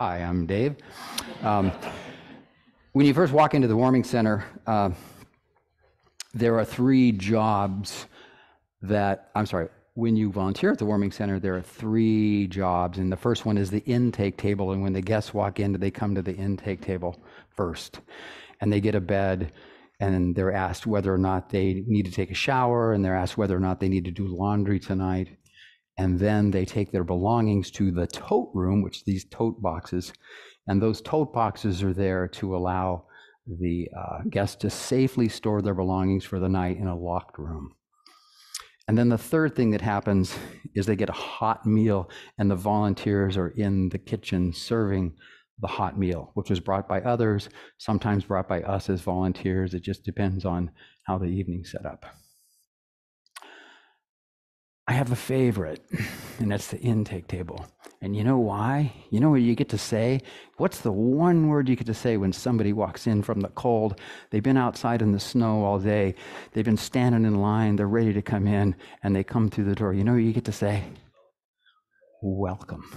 Hi, I'm Dave. When you first walk into the warming center, there are three jobs when you volunteer at the warming center, there are three jobs. And the first one is the intake table. And when the guests walk in, they come to the intake table first. And they get a bed, and they're asked whether or not they need to take a shower, and they're asked whether or not they need to do laundry tonight. And then they take their belongings to the tote room, which these tote boxes, and those tote boxes are there to allow the guests to safely store their belongings for the night in a locked room. And then the third thing that happens is they get a hot meal, and the volunteers are in the kitchen serving the hot meal, which was brought by others, sometimes brought by us as volunteers. It just depends on how the evening's set up. I have a favorite, and that's the intake table. And you know why? You know what you get to say? What's the one word you get to say when somebody walks in from the cold? They've been outside in the snow all day. They've been standing in line. They're ready to come in, and they come through the door. You know what you get to say? Welcome.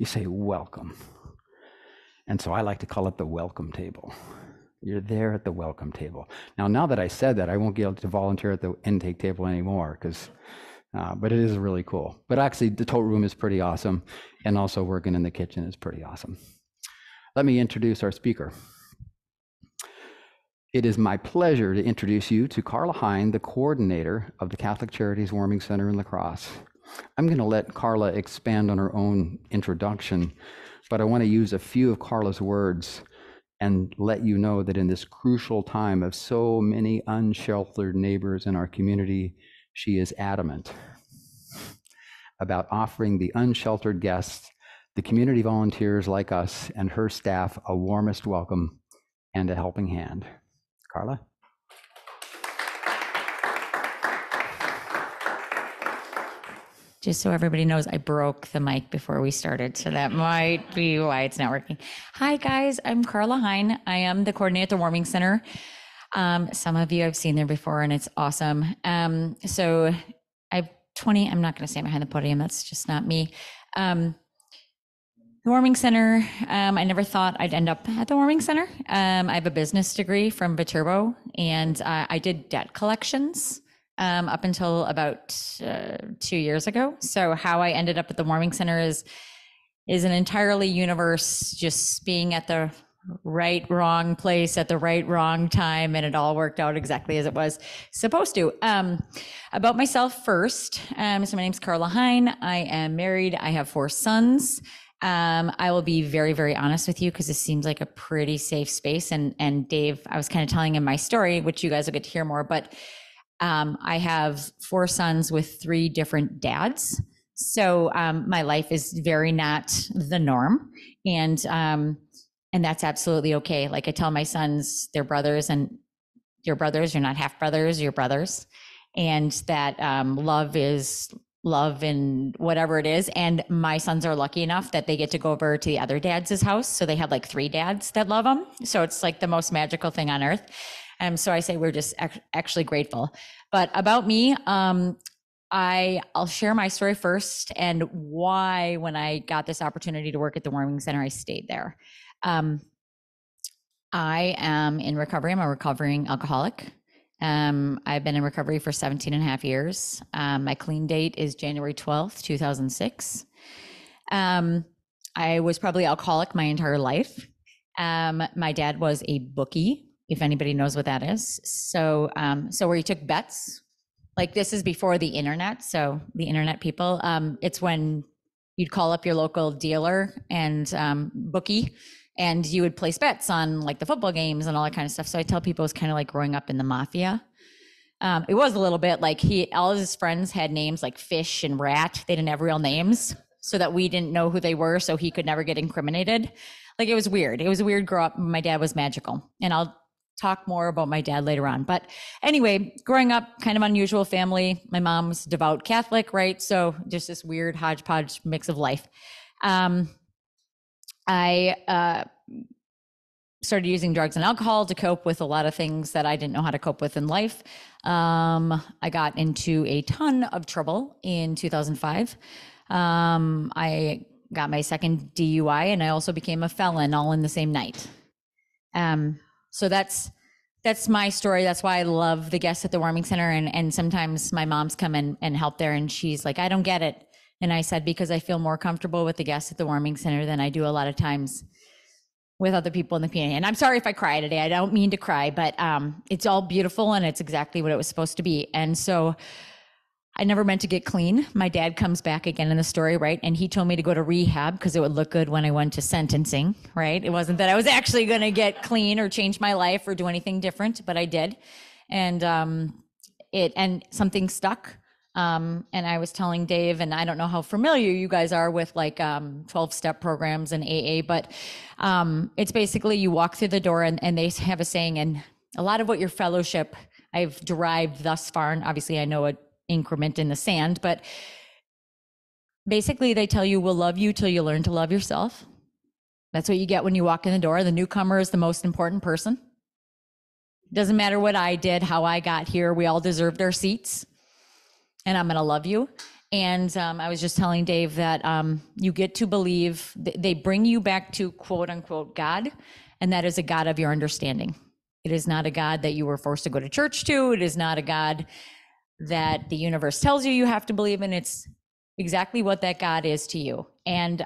You say welcome. And so I like to call it the welcome table. You're there at the welcome table. Now that I said that, I won't be able to volunteer at the intake table anymore, but it is really cool. But actually, the tote room is pretty awesome, and also working in the kitchen is pretty awesome. Let me introduce our speaker. It is my pleasure to introduce you to Karla Hein, the coordinator of the Catholic Charities Warming Center in La Crosse. I'm going to let Karla expand on her own introduction, but I want to use a few of Karla's words and let you know that in this crucial time of so many unsheltered neighbors in our community, she is adamant about offering the unsheltered guests, the community volunteers like us, and her staff a warmest welcome and a helping hand. Karla? Just so everybody knows, I broke the mic before we started, so that might be why it's not working. Hi, guys. I'm Karla Hein. I am the coordinator at the Warming Center. Some of you I've seen there before, and it's awesome. So I've 20, I'm not going to stand behind the podium. That's just not me. The Warming Center, I never thought I'd end up at the Warming Center. I have a business degree from Viterbo, and I did debt collections up until about 2 years ago. So how I ended up at the Warming Center is an entirely universe, just being at the wrong place at the wrong time, and it all worked out exactly as it was supposed to. About myself first. So my name's Karla Hein. I am married. I have 4 sons. I will be very, very honest with you because this seems like a pretty safe space. And Dave, I was kind of telling him my story, which you guys will get to hear more, but I have 4 sons with 3 different dads. So my life is very not the norm. And that's absolutely okay. Like I tell my sons, they're brothers, and you're brothers, you're not half brothers, you're brothers. And that love is love in whatever it is. And my sons are lucky enough that they get to go over to the other dad's house. So they have like 3 dads that love them. So it's like the most magical thing on earth. So I say we're just actually grateful. But about me, I'll share my story first and why, when I got this opportunity to work at the Warming Center, I stayed there. I am in recovery. I'm a recovering alcoholic. I've been in recovery for 17 and a half years. My clean date is January 12th, 2006. I was probably alcoholic my entire life. My dad was a bookie, if anybody knows what that is. So where he took bets, like this is before the internet. So the internet people, it's when you'd call up your local dealer and bookie, and you would place bets on like the football games and all that kind of stuff. So I tell people it's kind of like growing up in the mafia. It was a little bit like all of his friends had names like Fish and Rat. They didn't have real names so that we didn't know who they were, so he could never get incriminated. Like it was weird. It was a weird grow up. My dad was magical, and I'll talk more about my dad later on. But anyway, growing up, kind of unusual family. My mom's devout Catholic, right? So just this weird hodgepodge mix of life. I started using drugs and alcohol to cope with a lot of things that I didn't know how to cope with in life. I got into a ton of trouble in 2005. I got my second DUI, and I also became a felon all in the same night. So that's my story. That's why I love the guests at the warming center. And sometimes my mom's come and help there, and she's like, I don't get it. And I said, because I feel more comfortable with the guests at the warming center than I do a lot of times with other people in the community. And I'm sorry if I cry today. I don't mean to cry, but it's all beautiful, and it's exactly what it was supposed to be. And so I never meant to get clean. My dad comes back again in the story, right? And he told me to go to rehab because it would look good when I went to sentencing, right? It wasn't that I was actually going to get clean or change my life or do anything different, but I did. And something stuck. And I was telling Dave, and I don't know how familiar you guys are with like 12-step programs and AA, but it's basically you walk through the door and they have a saying, and a lot of what your fellowship I've derived thus far, and obviously I know an increment in the sand, but basically they tell you, we'll love you till you learn to love yourself. That's what you get when you walk in the door. The newcomer is the most important person. Doesn't matter what I did, how I got here, we all deserved our seats. And I'm going to love you. And I was just telling Dave that you get to believe, they bring you back to quote unquote God, and that is a God of your understanding. It is not a God that you were forced to go to church to. It is not a God that the universe tells you have to believe in. It's exactly what that God is to you. And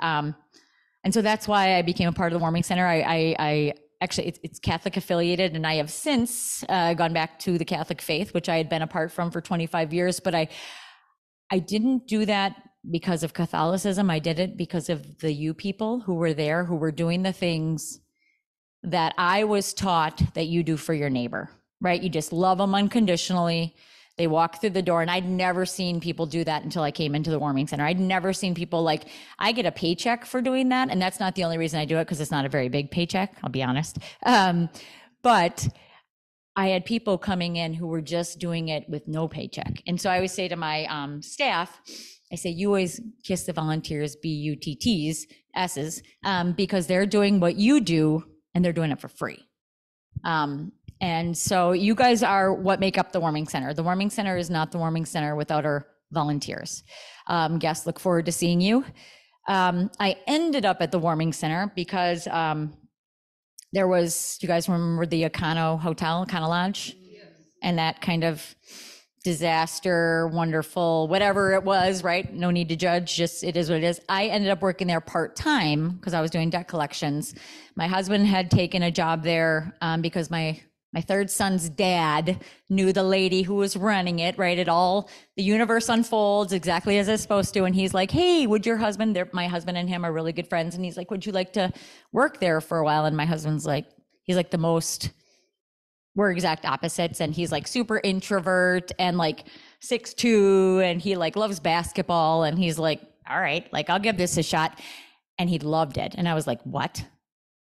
so that's why I became a part of the warming center. I actually, it's Catholic affiliated, and I have since gone back to the Catholic faith, which I had been apart from for 25 years. But I didn't do that because of Catholicism. I did it because of the you people who were there, who were doing the things that I was taught that you do for your neighbor, right? You just love them unconditionally. They walk through the door, and I'd never seen people do that until I came into the warming center. I'd never seen people like, I get a paycheck for doing that. And that's not the only reason I do it, because it's not a very big paycheck, I'll be honest. But I had people coming in who were just doing it with no paycheck. And so I always say to my staff, I say, you always kiss the volunteers, BUTTs, S's, because they're doing what you do, and they're doing it for free. And so you guys are what make up the warming center. The warming center is not the warming center without our volunteers. Guests, look forward to seeing you. I ended up at the warming center because there was, do you guys remember the Econo Hotel, Econo Lodge? Yes. And that kind of disaster, wonderful, whatever it was, right? No need to judge, just it is what it is. I ended up working there part-time because I was doing debt collections. My husband had taken a job there because my third son's dad knew the lady who was running it, right? The universe unfolds exactly as it's supposed to. And he's like, hey, would your husband, my husband and him are really good friends. And he's like, would you like to work there for a while? And my husband's like, he's like we're exact opposites. And he's like super introvert and like 6'2", and he like loves basketball. And he's like, all right, like I'll give this a shot. And he loved it. And I was like, what?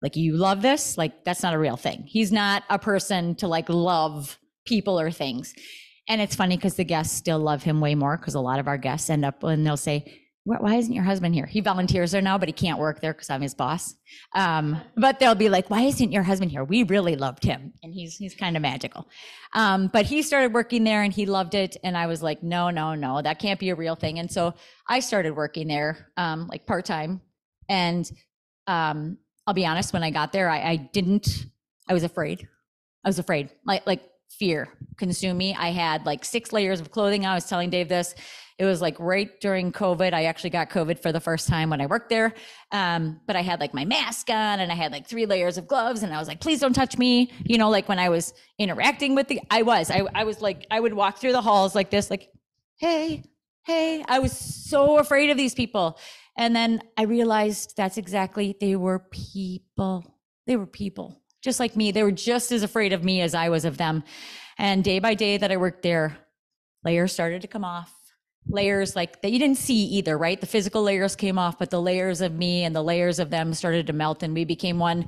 Like, you love this? Like, that's not a real thing. He's not a person to like love people or things. And it's funny because the guests still love him way more, because a lot of our guests end up and they'll say, why isn't your husband here? He volunteers there now, but he can't work there because I'm his boss. But they'll be like, why isn't your husband here? We really loved him. And he's kind of magical. But he started working there and he loved it. And I was like, no, that can't be a real thing. And so I started working there like part-time. And I'll be honest, when I got there, I was afraid. Like fear consumed me. I had like 6 layers of clothing. I was telling Dave this. It was like right during COVID. I actually got COVID for the first time when I worked there. But I had like my mask on and I had like 3 layers of gloves, and I was like, please don't touch me. You know, like when I was interacting with I was like, I would walk through the halls like this, like, hey, I was so afraid of these people. And then I realized they were people. They were people just like me. They were just as afraid of me as I was of them. And day by day that I worked there, layers started to come off. Layers like that you didn't see either, right? The physical layers came off, but the layers of me and the layers of them started to melt, and we became one.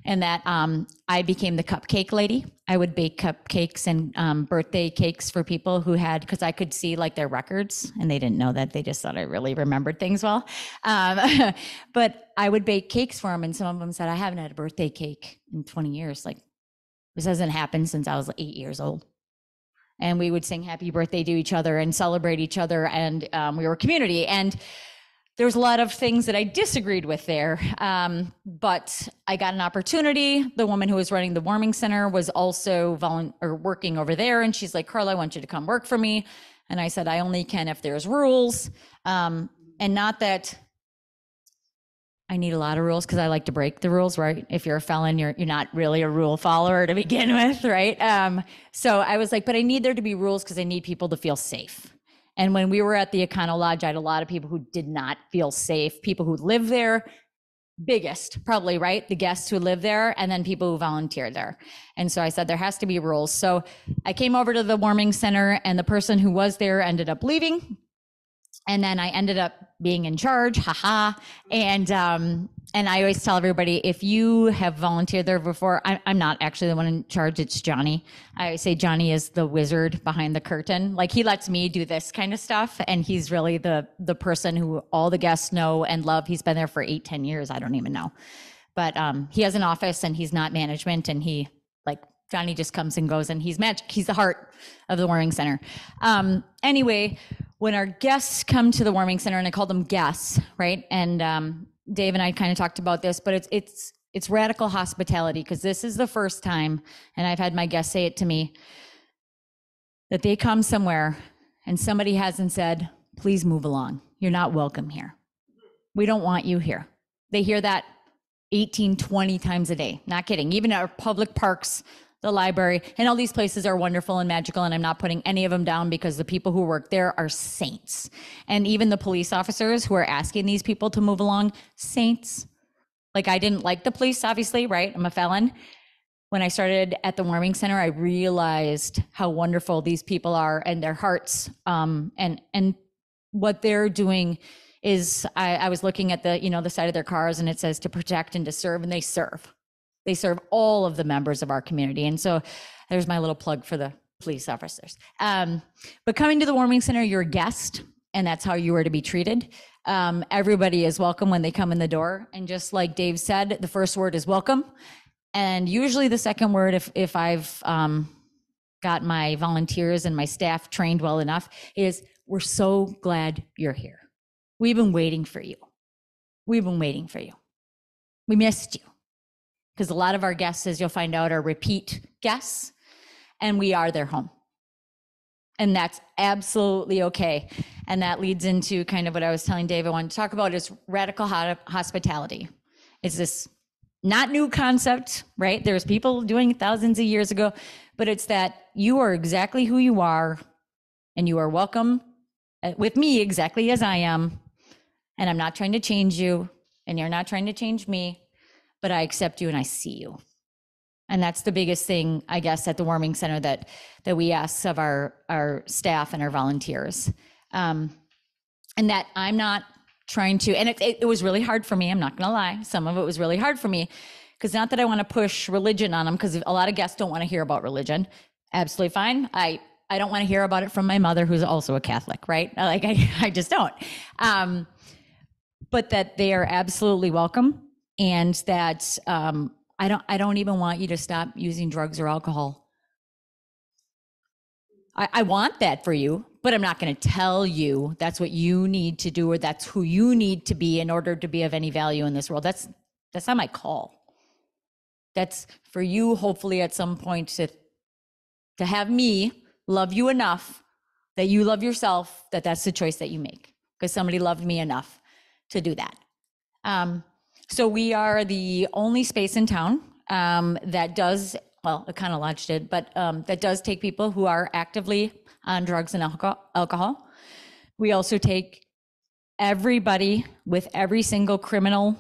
And that I became the cupcake lady. I would bake cupcakes and birthday cakes for people who had, because I could see like their records, and they didn't know that. They just thought I really remembered things well. But I would bake cakes for them, and some of them said, I haven't had a birthday cake in 20 years. Like, this hasn't happened since I was 8 years old. And we would sing happy birthday to each other and celebrate each other. And we were a community. And there was a lot of things that I disagreed with there. But I got an opportunity. The woman who was running the warming center was also working over there. And she's like, Karla, I want you to come work for me. And I said, I only can if there's rules. And not that I need a lot of rules, because I like to break the rules, right? If you're a felon, you're not really a rule follower to begin with, right? So I was like, but I need there to be rules because I need people to feel safe. And when we were at the Econo Lodge, I had a lot of people who did not feel safe, people who live there, biggest probably, right? The guests who live there, and then people who volunteer there. And so I said, there has to be rules. So I came over to the warming center, and the person who was there ended up leaving. And then I ended up being in charge, haha. And I always tell everybody, if you have volunteered there before, I'm not actually the one in charge, it's Johnny. I always say Johnny is the wizard behind the curtain. Like, he lets me do this kind of stuff, and he's really the person who all the guests know and love. He's been there for 8-10 years, I don't even know. But he has an office, and he's not management, and Johnny just comes and goes, and he's magic. He's the heart of the warming center. Anyway, when our guests come to the warming center, and I call them guests, right? And Dave and I kind of talked about this, but it's radical hospitality, because this is the first time, and I've had my guests say it to me, that they come somewhere and somebody hasn't said, please move along. You're not welcome here. We don't want you here. They hear that 18, 20 times a day. Not kidding. Even our public parks, the library, and all these places are wonderful and magical, and I'm not putting any of them down, because the people who work there are saints. And even the police officers who are asking these people to move along, saints. Like, I didn't like the police, obviously, right? I'm a felon. When I started at the warming center, I realized how wonderful these people are, and their hearts, and what they're doing is, I was looking at the side of their cars, and it says to protect and to serve, and they serve. They serve all of the members of our community. And so there's my little plug for the police officers. But coming to the warming center, you're a guest, and that's how you are to be treated. Everybody is welcome when they come in the door. And just like Dave said, the first word is welcome. And usually the second word, if I've got my volunteers and my staff trained well enough, is, we're so glad you're here. We've been waiting for you. We've been waiting for you. We missed you. Because a lot of our guests, as you'll find out, are repeat guests, and we are their home. And that's absolutely okay. And that leads into kind of what I was telling Dave I wanted to talk about, is radical hospitality. It's this not new concept, right? There's people doing it thousands of years ago, but it's that you are exactly who you are, and you are welcome with me exactly as I am. And I'm not trying to change you, and you're not trying to change me, but I accept you and I see you. And that's the biggest thing, I guess, at the warming center that we ask of our staff and our volunteers. And that I'm not trying to, and it was really hard for me, I'm not gonna lie. Some of it was really hard for me, because not that I wanna push religion on them, because a lot of guests don't wanna hear about religion. Absolutely fine. I don't wanna hear about it from my mother, who's also a Catholic, right? Like, I just don't. But that they are absolutely welcome. And that I don't even want you to stop using drugs or alcohol. I want that for you, but I'm not going to tell you that's what you need to do, or that's who you need to be in order to be of any value in this world. That's not my call. That's for you, hopefully at some point, to have me love you enough that you love yourself, that's the choice that you make, because somebody loved me enough to do that. So we are the only space in town that does, well, Econo Lodge did, but that does take people who are actively on drugs and alcohol. We also take everybody with every single criminal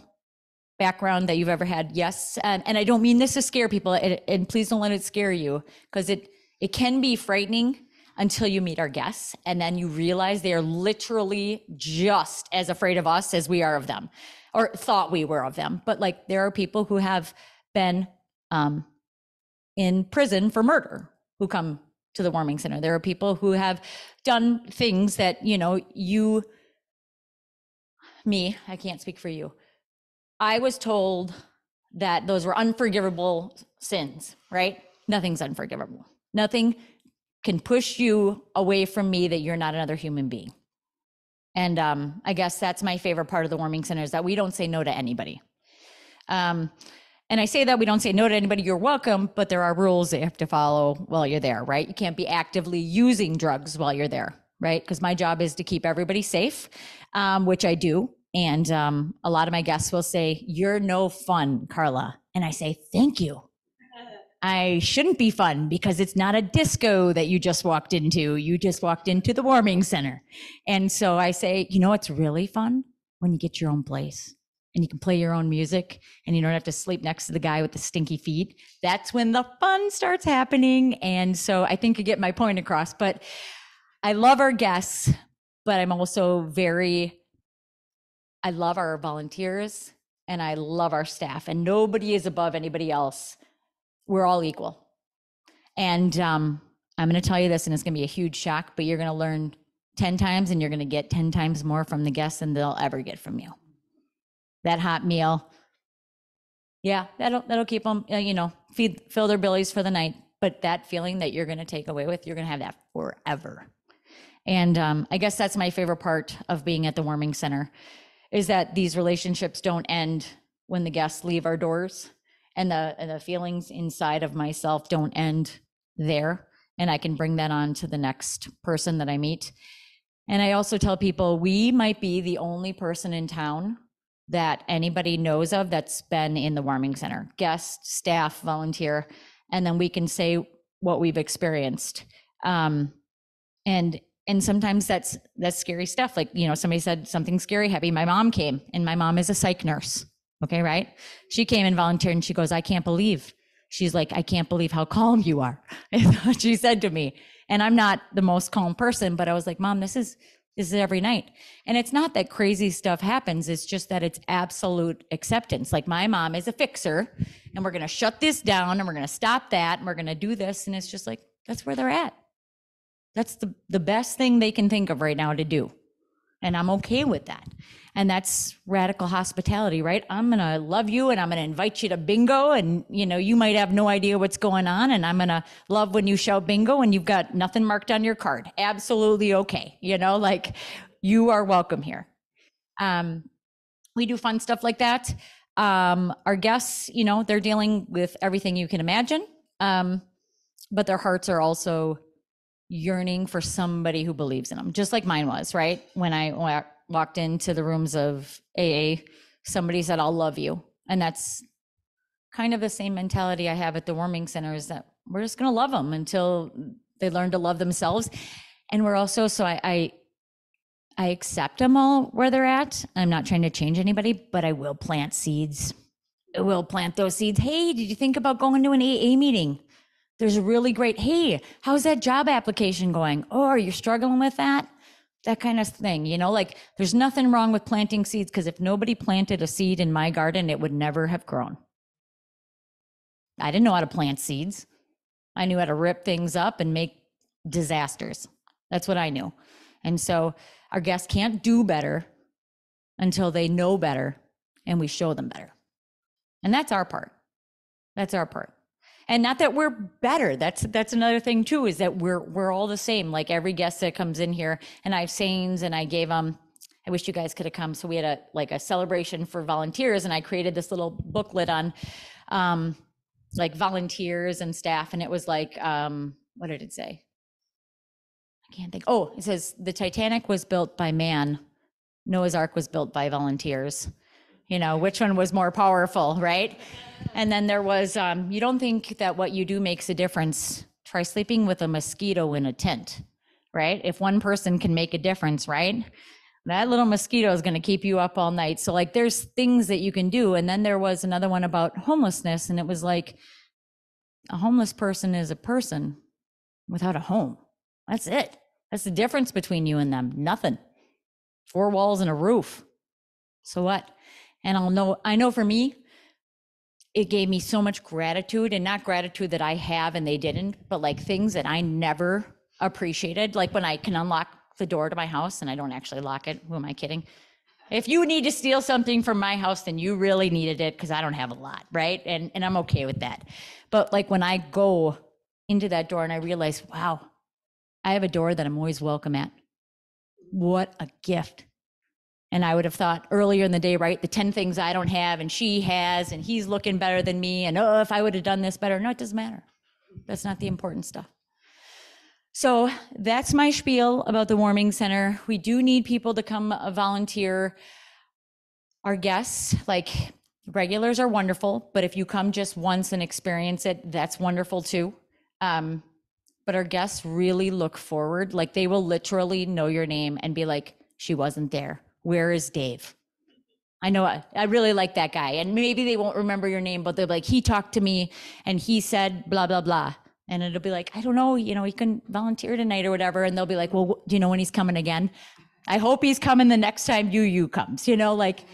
background that you've ever had. Yes, and I don't mean this to scare people, and please don't let it scare you, because it can be frightening until you meet our guests, and then you realize they are literally just as afraid of us as we are of them, or thought we were of them. But like, there are people who have been in prison for murder who come to the warming center. There are people who have done things that, I can't speak for you. I was told that those were unforgivable sins, right? Nothing's unforgivable. Nothing can push you away from me that you're not another human being. And I guess that's my favorite part of the warming center, is that we don't say no to anybody. And I say that we don't say no to anybody, you're welcome, but there are rules that you have to follow while you're there, right? You can't be actively using drugs while you're there, right? Because my job is to keep everybody safe, which I do. And a lot of my guests will say, "You're no fun, Karla." And I say, "Thank you. I shouldn't be fun because it's not a disco that you just walked into. You just walked into the warming center." And so I say, you know, it's really fun when you get your own place and you can play your own music and you don't have to sleep next to the guy with the stinky feet. That's when the fun starts happening. And so I think you get my point across, but I love our guests, but I'm also I love our volunteers and I love our staff, and nobody is above anybody else. We're all equal. And I'm going to tell you this, and it's going to be a huge shock, but you're going to learn 10 times and you're going to get 10 times more from the guests than they'll ever get from you. That hot meal, yeah, that'll keep them, fill their bellies for the night. But that feeling that you're going to take away with, you're going to have that forever. And I guess that's my favorite part of being at the warming center, is that these relationships don't end when the guests leave our doors, and the feelings inside of myself don't end there. And I can bring that on to the next person that I meet. And I also tell people, we might be the only person in town that anybody knows of that's been in the warming center, guest, staff, volunteer, and then we can say what we've experienced. And sometimes that's scary stuff. Like, somebody said something scary, heavy. My mom came, and my mom is a psych nurse. Okay, right? She came and volunteered, and she goes, she's like, "I can't believe how calm you are." Is what she said to me. And I'm not the most calm person, but I was like, "Mom, this is every night." And it's not that crazy stuff happens. It's just that it's absolute acceptance. Like, my mom is a fixer, and we're going to shut this down, and we're going to stop that, and we're going to do this. And it's just like, that's where they're at. That's the best thing they can think of right now to do. And I'm okay with that. And that's radical hospitality, right? I'm going to love you, and I'm going to invite you to bingo. And, you might have no idea what's going on. And I'm going to love when you shout bingo and you've got nothing marked on your card. Absolutely okay. Like, you are welcome here. We do fun stuff like that. Our guests, they're dealing with everything you can imagine. But their hearts are also yearning for somebody who believes in them, just like mine was, right? When I walked into the rooms of AA, somebody said, "I'll love you." And that's kind of the same mentality I have at the warming center, is that we're just going to love them until they learn to love themselves. And we're also, so I accept them all where they're at. I'm not trying to change anybody, but I will plant seeds. I will plant those seeds. "Hey, did you think about going to an AA meeting? There's a really great, hey, how's that job application going? Oh, are you struggling with that?" That kind of thing, like, there's nothing wrong with planting seeds, because if nobody planted a seed in my garden, it would never have grown. I didn't know how to plant seeds. I knew how to rip things up and make disasters. That's what I knew. And so our guests can't do better until they know better and we show them better. And that's our part. That's our part. And not that we're better. That's another thing too, is that we're all the same. Like, every guest that comes in here, and I have sayings, and I gave them, I wish you guys could have come. So we had a celebration for volunteers, and I created this little booklet on like volunteers and staff. And it was like, what did it say? I can't think. Oh, it says, "The Titanic was built by man. Noah's Ark was built by volunteers." Which one was more powerful, right? And then there was, "You don't think that what you do makes a difference? Try sleeping with a mosquito in a tent," right? If one person can make a difference, right? That little mosquito is going to keep you up all night. So, like, there's things that you can do. And then there was another one about homelessness. And it was like, a homeless person is a person without a home. That's it. That's the difference between you and them. Nothing. 4 walls and a roof. So what? And I know for me, it gave me so much gratitude, and not gratitude that I have and they didn't, but like things that I never appreciated. Like, when I can unlock the door to my house, and I don't actually lock it. Who am I kidding? If you need to steal something from my house, then you really needed it, because I don't have a lot, right? And I'm okay with that. But like, when I go into that door and I realize, wow, I have a door that I'm always welcome at. what a gift. And I would have thought earlier in the day, right, the 10 things I don't have and she has, and he's looking better than me. And oh, if I would have done this better. No, it doesn't matter. That's not the important stuff. So that's my spiel about the warming center. We do need people to come volunteer. Our guests, like regulars, are wonderful, but if you come just once and experience it, that's wonderful too. But our guests really look forward. Like they will literally know your name and be like, she wasn't there. Where is Dave? I know I really like that guy. And maybe they won't remember your name, but they're like, he talked to me and he said blah, blah, blah. And it'll be like, I don't know, he couldn't volunteer tonight or whatever. And they'll be like, well, do you know when he's coming again? I hope he's coming the next time you comes, like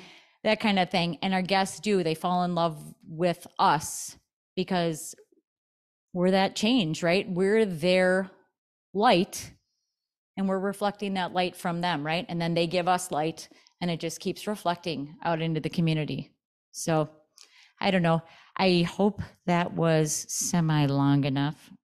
that kind of thing. And our guests they fall in love with us because we're that change, right? We're their light and we're reflecting that light from them, right? And then they give us light and it just keeps reflecting out into the community. So I don't know. I hope that was semi long enough.